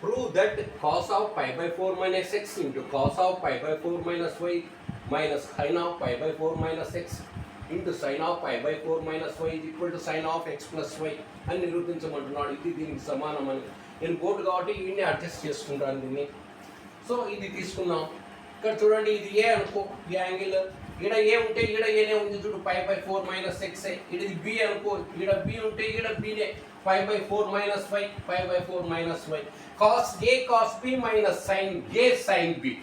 prove that cos of pi by 4 minus x into cos of pi by 4 minus y minus sin of pi by 4 minus x into sin of pi by 4 minus y is equal to sin of x plus y అని నిరూపించమంటున్నాడు. ఇది దీనికి సమానమని నేను board కాబట్టి వీడిని adjust చేసుకుంటాను దీన్ని. So ఇది తీసుకున్నాం. ఇక్కడ చూడండి, ఇది ఏ అనుకో, ఈ యాంగిల్ ఈడ ఏ ఉంటే ఈడ ఏనే ఉంది చూడు, పై బై 4 మైనస్ ఎక్స్. ఇది బి అనుకో, ఈడ బి ఉంటే ఈడ బినే, 5 by 4 minus y, 5 by 4 minus y. Cos A cos B minus sin A sin B.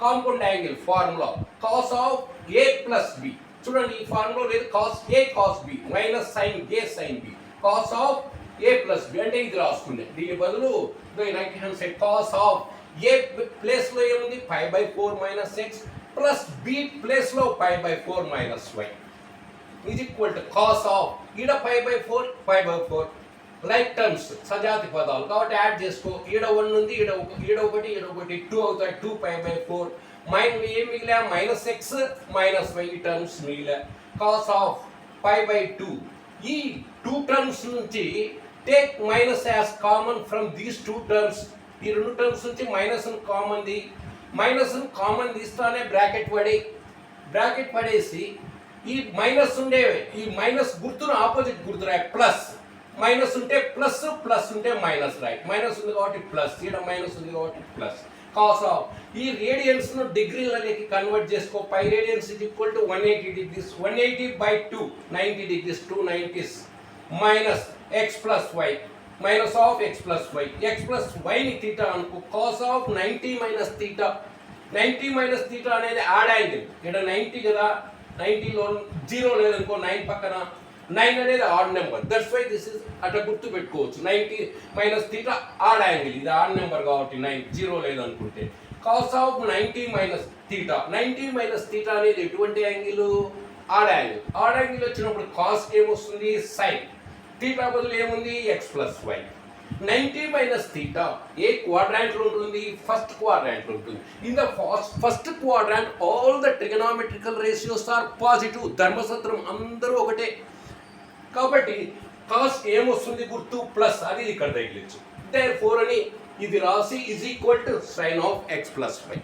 Compound angle formula. Cos of A plus B. చూడండి, ఈ ఫార్ములా లేదు. cos A cos B minus sin A sin B. Cos of A plus B అంటే ఇది రాసుకుండే. దీని బదులు right hand side cos of A place లో ఏముంది, 5 by 4 minus x plus B place లో 5 by 4 minus y is equal to cos of ఈడ 5 by 4 5 by 4 like terms సజాతి పదాలు కాబట్టి యాడ్ చేసుకో. ఈడ 1 ఉంది, ఈడ ఒకటి 2 అవుతాయి. 2 pi by 4 ఏం మిగిలా, minus X minus Y terms మిగిలా. కాస్ ఆఫ్ 5 by 2 ఈ 2 టర్మ్స్ నుంచి take minus as common from these 2 terms. ఈ 2 టర్మ్స్ నుంచి మైనస్ కామన్ తీస్తానే బ్రాకెట్ పడేసి ఈ మైనస్ ఉండే ఈ మైనస్ గుర్తును ఆపోజిట్ గుర్తు రాయి, ప్లస్. మైనస్ ఉంటే ప్లస్, ప్లస్ ఉంటే మైనస్ రాయి. మైనస్ ఉంది కాబట్టి ప్లస్, ఇక్కడ మైనస్ ఉంది కాబట్టి ప్లస్. కాస్ ఆఫ్ ఈ రేడియన్స్ ను డిగ్రీలకి కన్వర్ట్ చేసుకో. Pi radians is equal to 180 degrees. 180 by 2 90 degrees. 2 90s minus X plus Y minus of X plus Y. X plus వైని తీటా అనుకో. Cos of 90 minus theta. 90 minus theta అనేది odd angle. ఇక్కడ 90 కదా, 90లో 0 లేదనుకో, 9 పక్కన 9 అనేది odd number. That's why this is అట్లా గుర్తు పెట్టుకోవచ్చు. 90 మైనస్ తీటా ఆడ్ యాంగిల్, ఇది ఆడ్ నెంబర్ కాబట్టి 9 0 లేదనుకుంటే. Cos of 90 minus theta. 90 minus theta అనేది ఎటువంటి angle, odd angle. Odd angle వచ్చినప్పుడు కాస్ ఏమొస్తుంది, సైన్. తీటా బదులు ఏముంది, X plus Y. 90 minus theta ఏ క్వాడ్రాంట్లో ఉంటుంది, ఫస్ట్ క్వాడ్రాంట్లో ఉంటుంది. In the first quadrant all the trigonometrical ratios are positive. ధర్మసూత్రం అందరూ ఒకటే కాబట్టి కాస్ ఏమొస్తుంది, గుర్తు ప్లస్, అది ఇక్కడ తగిలించు. దేర్ ఫోర్ అని ఇది రాసి is equal to sine of X plus why.